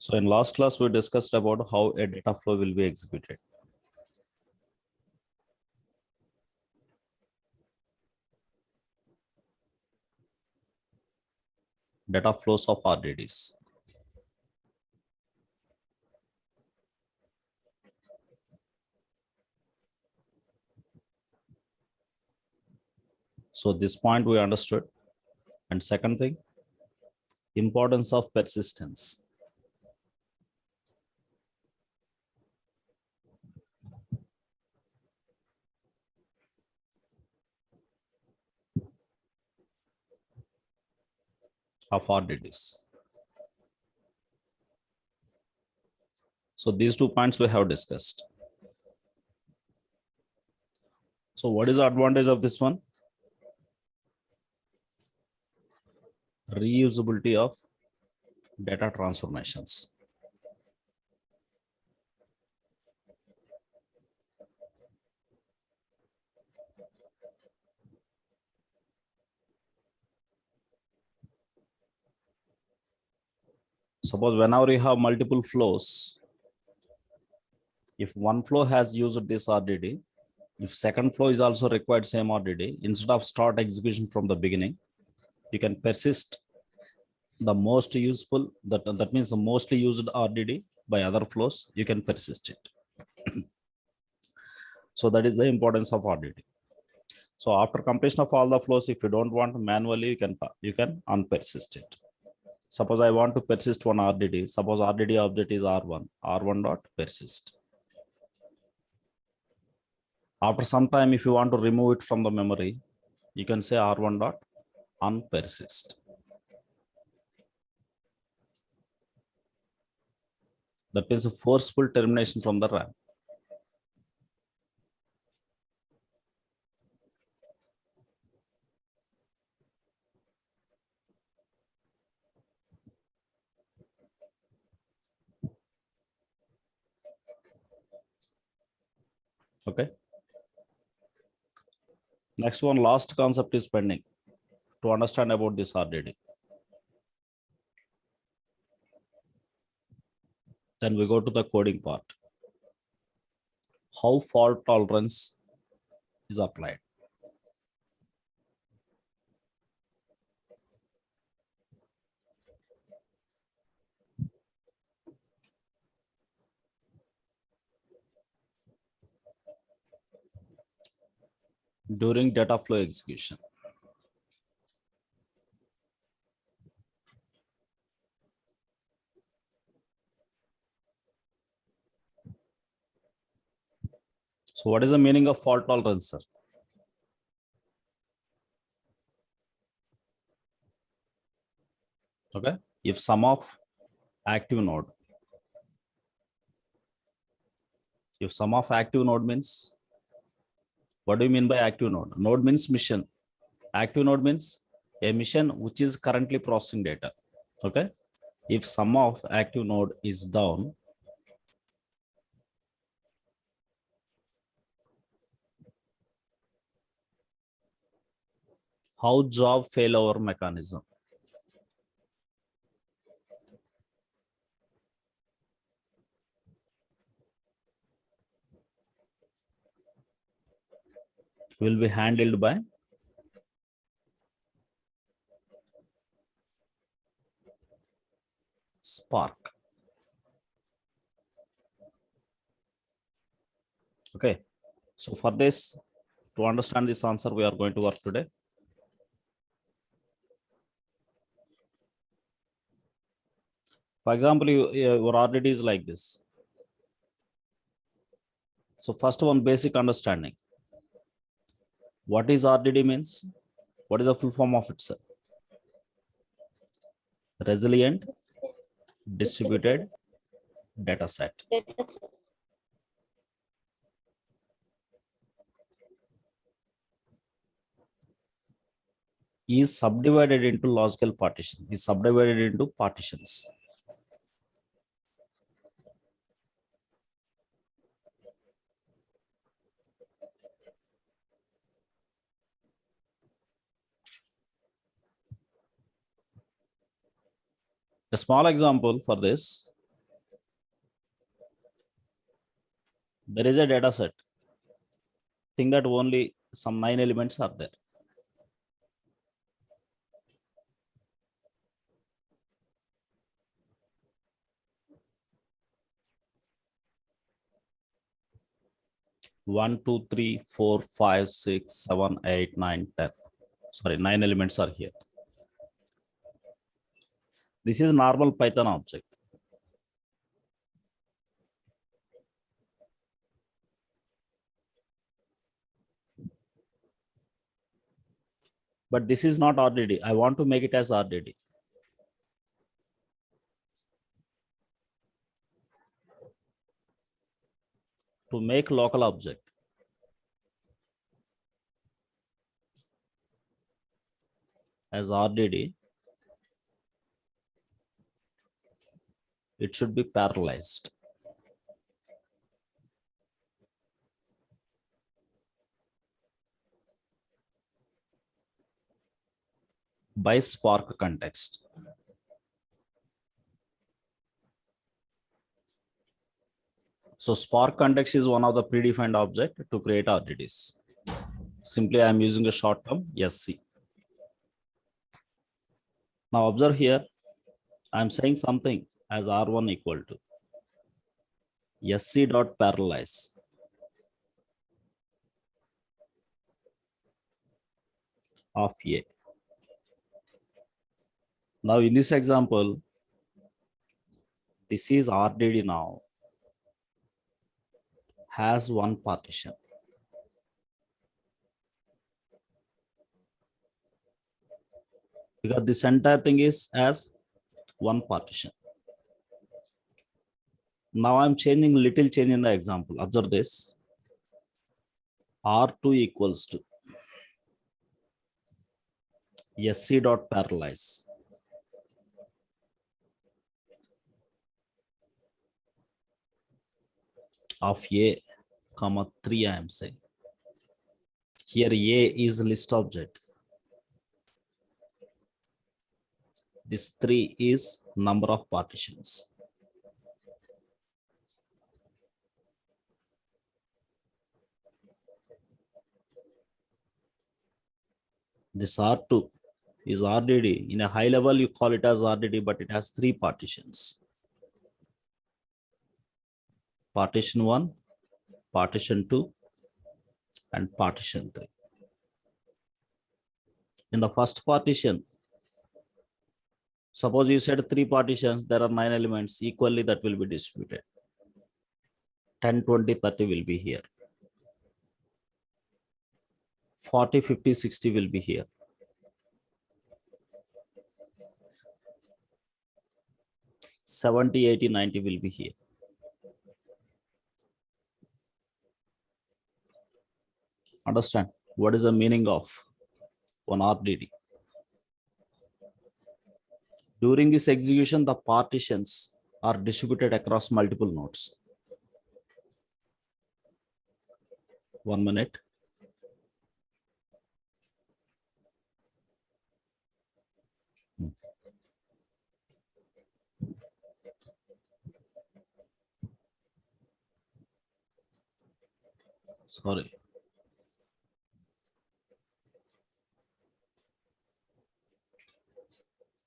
So in last class, we discussed about how a data flow will be executed. Data flows of RDDs. So this point we understood. And second thing, importance of persistence. Of RDDs. So these 2 points we have discussed. So what is the advantage of this one? Reusability of data transformations. Suppose whenever you have multiple flows, if one flow has used this RDD, if second flow is also required same RDD, instead of start execution from the beginning, you can persist the most useful, that means the mostly used RDD by other flows, you can persist it. So that is the importance of RDD. So after completion of all the flows, if you don't want manually, you can unpersist it. Suppose I want to persist one RDD. Suppose RDD object is R1 dot persist. After some time, if you want to remove it from the memory, you can say R1 dot unpersist. That means a forceful termination from the RAM. Okay. Next one, last concept is pending to understand about this RDD. Then we go to the coding part. How fault tolerance is applied. During data flow execution. So what is the meaning of fault tolerance, sir? Okay. If sum of active node. If sum of active node means, what do you mean by active node? Node means mission. Active node means a mission which is currently processing data. Okay. If sum of active node is down, how job failover mechanism? Will be handled by Spark. Okay. So for this, to understand this answer, we are going to work today. For example, your RDD is like this. So first one, basic understanding. What is RDD means? What is the full form of it, sir? Resilient distributed data set. Is subdivided into logical partition. Is subdivided into partitions. A small example for this. There is a data set. Think that only some 9 elements are there. One, two, three, four, five, six, 7, 8, 9, 10. Sorry, 9 elements are here. This is normal Python object. But this is not RDD. I want to make it as RDD. To make local object, as RDD, it should be parallelized. By Spark context. So Spark context is one of the predefined object to create RDDs. Simply I am using a short term SC. Now observe here, I am saying something as R1 equal to SC dot parallelize of A. Now in this example, this is RDD now has one partition. Because this entire thing is as one partition. Now I'm changing little change in the example. Observe this. R2 equals to SC dot parallelize of A, comma 3 I am saying. Here A is list object. This 3 is number of partitions. This R2 is RDD. In a high level, you call it as RDD, but it has 3 partitions. Partition 1, partition 2, and partition 3. In the first partition, suppose you said 3 partitions, there are 9 elements, equally that will be distributed. 10, 20, 30 will be here. 40, 50, 60 will be here. 70, 80, 90 will be here. Understand what is the meaning of one RDD? During this execution, the partitions are distributed across multiple nodes. 1 minute. Sorry.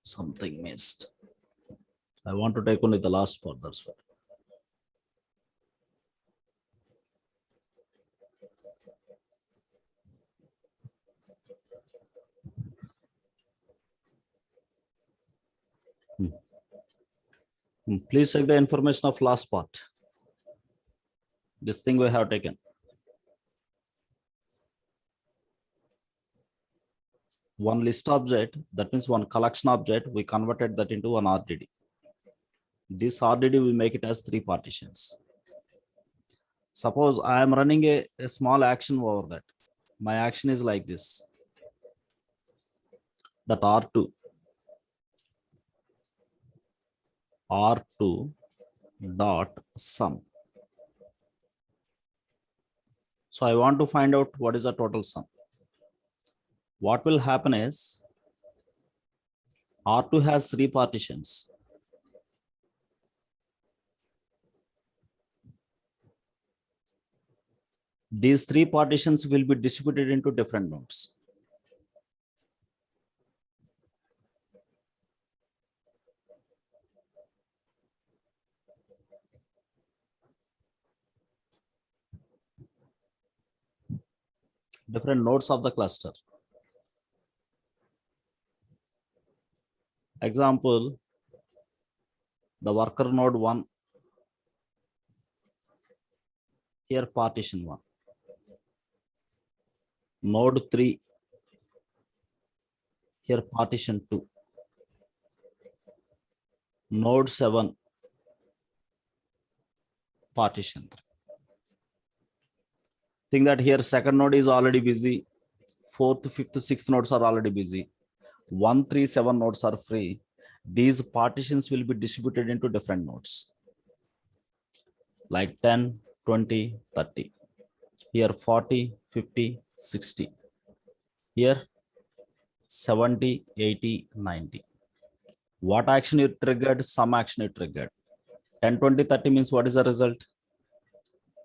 Something missed. I want to take only the last part, that's why. Please check the information of last part. This thing we have taken. One list object, that means one collection object, we converted that into one RDD. This RDD we make it as 3 partitions. Suppose I am running a small action over that. My action is like this. That R2 dot sum. So I want to find out what is the total sum. What will happen is R2 has 3 partitions. These three partitions will be distributed into different nodes. Different nodes of the cluster. Example, the worker node 1, here partition 1. Node 3, here partition 2. Node 7, partition 3. Think that here second node is already busy. Fourth, fifth, sixth nodes are already busy. 1, 3, 7 nodes are free. These partitions will be distributed into different nodes. Like 10, 20, 30. Here 40, 50, 60. Here 70, 80, 90. What action you triggered? Some action you triggered. 10, 20, 30 means what is the result?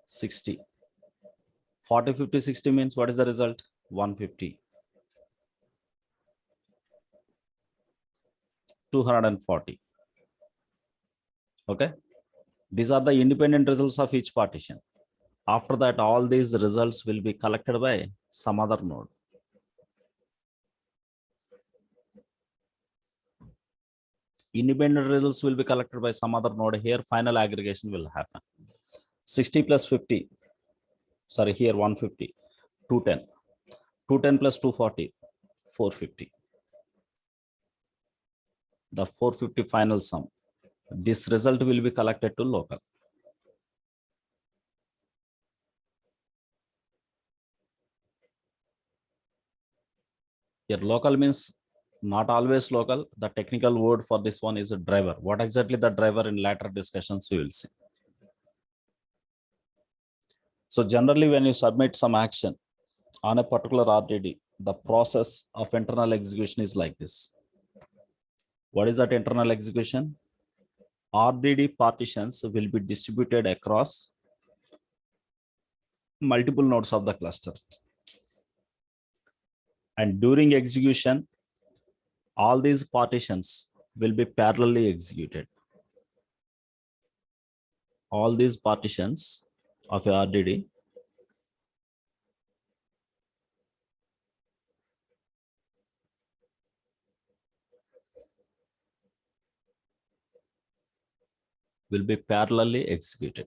60. 40, 50, 60 means what is the result? 150. 240. Okay. These are the independent results of each partition. After that, all these results will be collected by some other node. Independent results will be collected by some other node. Here, final aggregation will happen. 60 plus 50. Sorry, here 150. 210. 210 plus 240. 450. The 450 final sum. This result will be collected to local. Here local means not always local. The technical word for this one is a driver. What exactly the driver in later discussions we will see. So generally when you submit some action on a particular RDD, the process of internal execution is like this. What is that internal execution? RDD partitions will be distributed across multiple nodes of the cluster. And during execution, all these partitions will be parallelly executed. All these partitions of a RDD will be parallelly executed.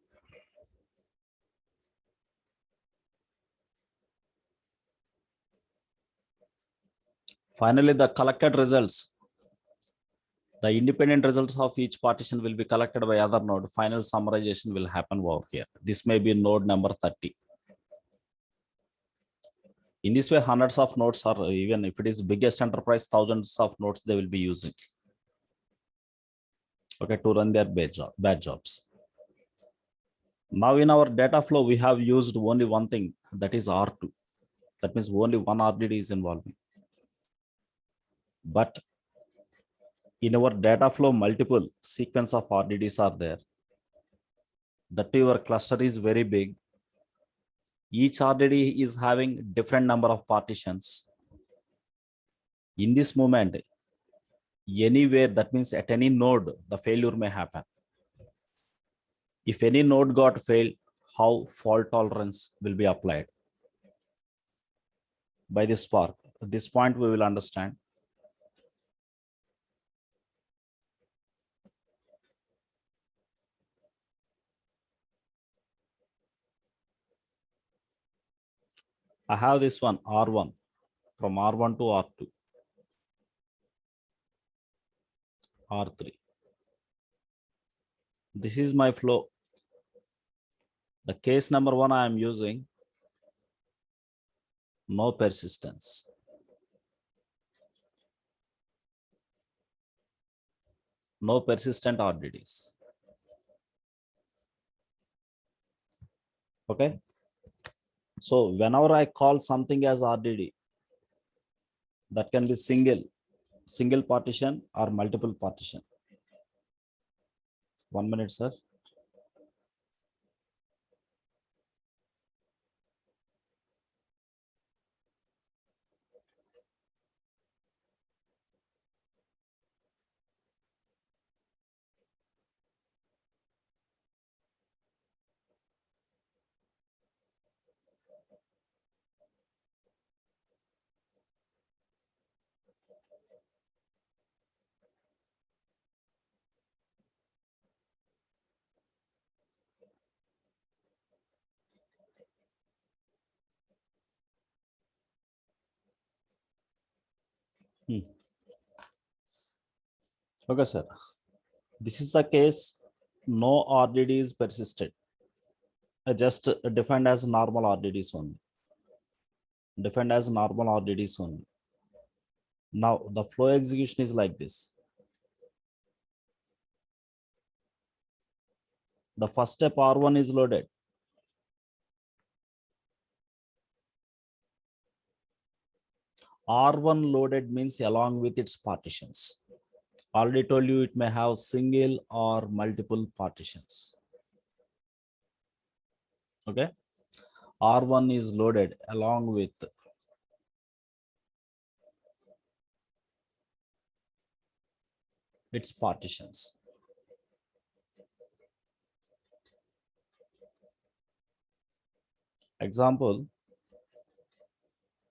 Finally, the collected results, the independent results of each partition will be collected by other node. Final summarization will happen over here. This may be node number 30. In this way, hundreds of nodes are, even if it is biggest enterprise, thousands of nodes they will be using. Okay, to run their batch jobs. Now in our data flow, we have used only one thing, that is R2. That means only one RDD is involving. But in our data flow, multiple sequence of RDDs are there. That your cluster is very big. Each RDD is having different number of partitions. In this moment, anywhere, that means at any node, the failure may happen. If any node got failed, how fault tolerance will be applied? By this Spark. At this point, we will understand. I have this one, R1, from R1 to R2, R3. This is my flow. The case number 1 I am using, no persistence. No persistent RDDs. Okay. So whenever I call something as RDD, that can be single partition or multiple partition. 1 minute, sir. Hmm. Okay, sir. This is the case. No RDD is persisted. Just defined as normal RDDs only. Defined as normal RDDs only. Now the flow execution is like this. The first step R1 is loaded. R1 loaded means along with its partitions. Already told you it may have single or multiple partitions. Okay. R1 is loaded along with its partitions. Example,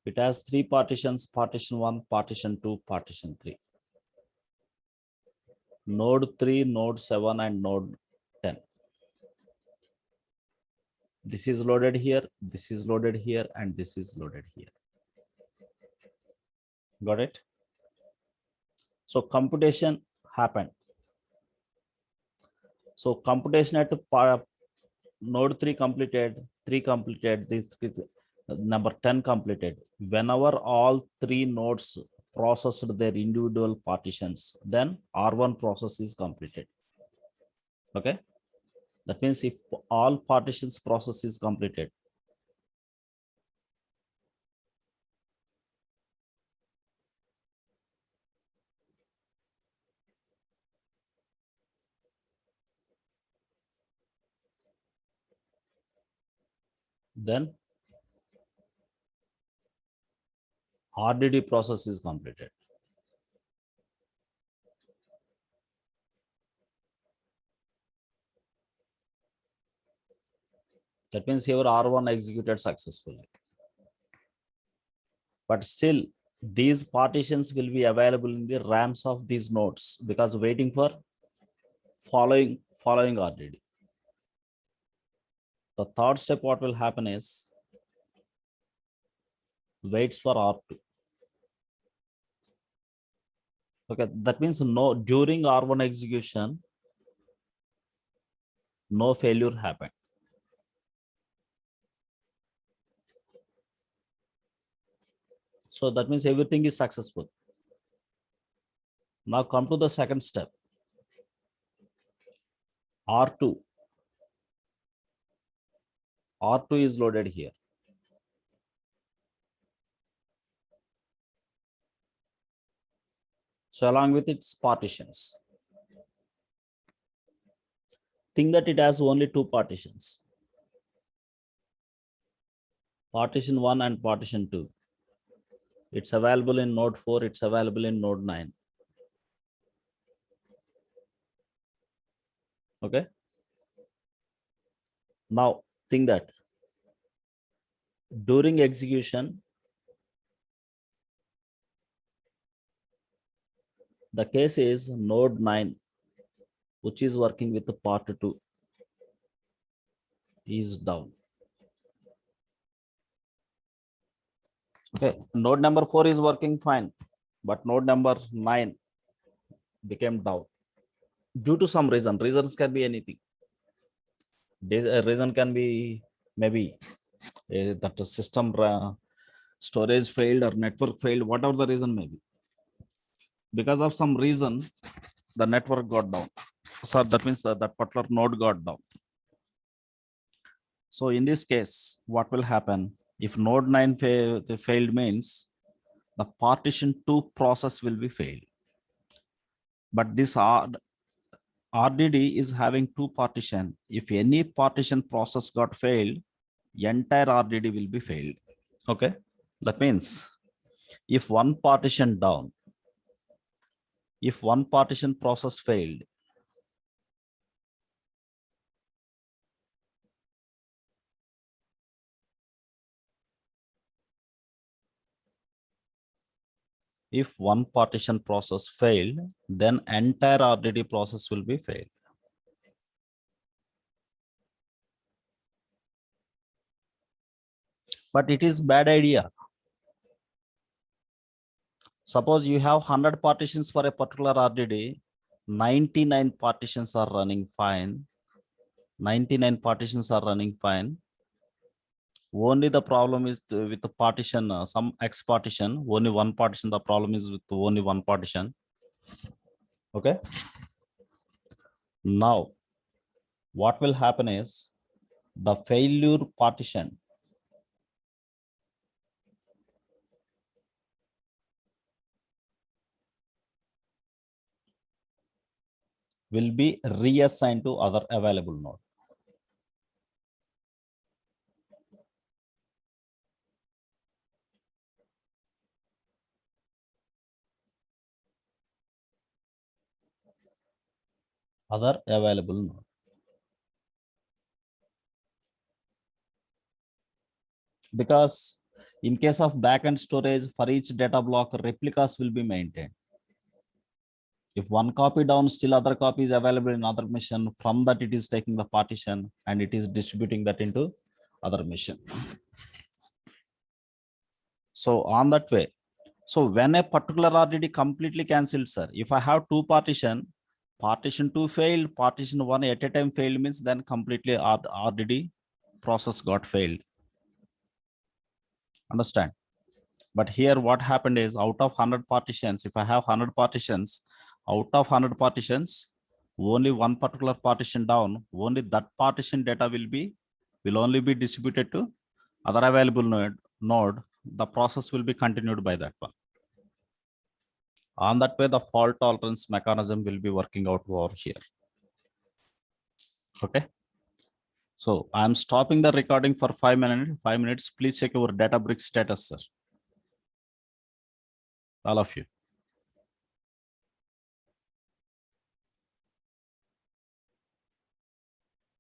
it has three partitions, partition 1, partition 2, partition 3. Node 3, node 7, and node 10. This is loaded here, this is loaded here, and this is loaded here. Got it? So computation happened. So computation at node 3 completed, 3 completed, this is number 10 completed. Whenever all three nodes processed their individual partitions, then R1 process is completed. Okay. That means if all partitions process is completed, then RDD process is completed. That means your R1 executed successfully. But still, these partitions will be available in the RAMs of these nodes because waiting for following RDD. The third step, what will happen is waits for R2. Okay, that means no during R1 execution, no failure happened. So that means everything is successful. Now come to the second step. R2. R2 is loaded here. So along with its partitions. Think that it has only two partitions. Partition 1 and partition 2. It's available in node 4, it's available in node 9. Okay. Now think that during execution, the case is node 9, which is working with the part 2, is down. Okay, node number 4 is working fine, but node number 9 became down due to some reason. Reasons can be anything. This reason can be maybe that the system storage failed or network failed, whatever the reason may be. Because of some reason, the network got down. So that means that particular node got down. So in this case, what will happen if node 9 failed means the partition 2 process will be failed. But this RDD is having two partition. If any partition process got failed, entire RDD will be failed. Okay. That means if one partition down, if one partition process failed, if one partition process failed, then entire RDD process will be failed. But it is bad idea. Suppose you have 100 partitions for a particular RDD, 99 partitions are running fine. 99 partitions are running fine. Only the problem is with the partition, some X partition, only one partition. The problem is with only one partition. Okay. Now, what will happen is the failure partition will be reassigned to other available node. Other available node. Because in case of backend storage, for each data block, replicas will be maintained. If one copy down, still other copy is available in other machine. From that, it is taking the partition and it is distributing that into other machine. So on that way, so when a particular RDD completely cancelled, sir, if I have two partition 2 failed, partition 1 at a time failed means then completely RDD process got failed. Understand? But here what happened is out of 100 partitions, if I have 100 partitions, out of 100 partitions, only one particular partition down, only that partition data will only be distributed to other available node. The process will be continued by that one. On that way, the fault tolerance mechanism will be working out over here. Okay. So I'm stopping the recording for 5 minutes. 5 minutes. Please check your Databricks status, sir. All of you.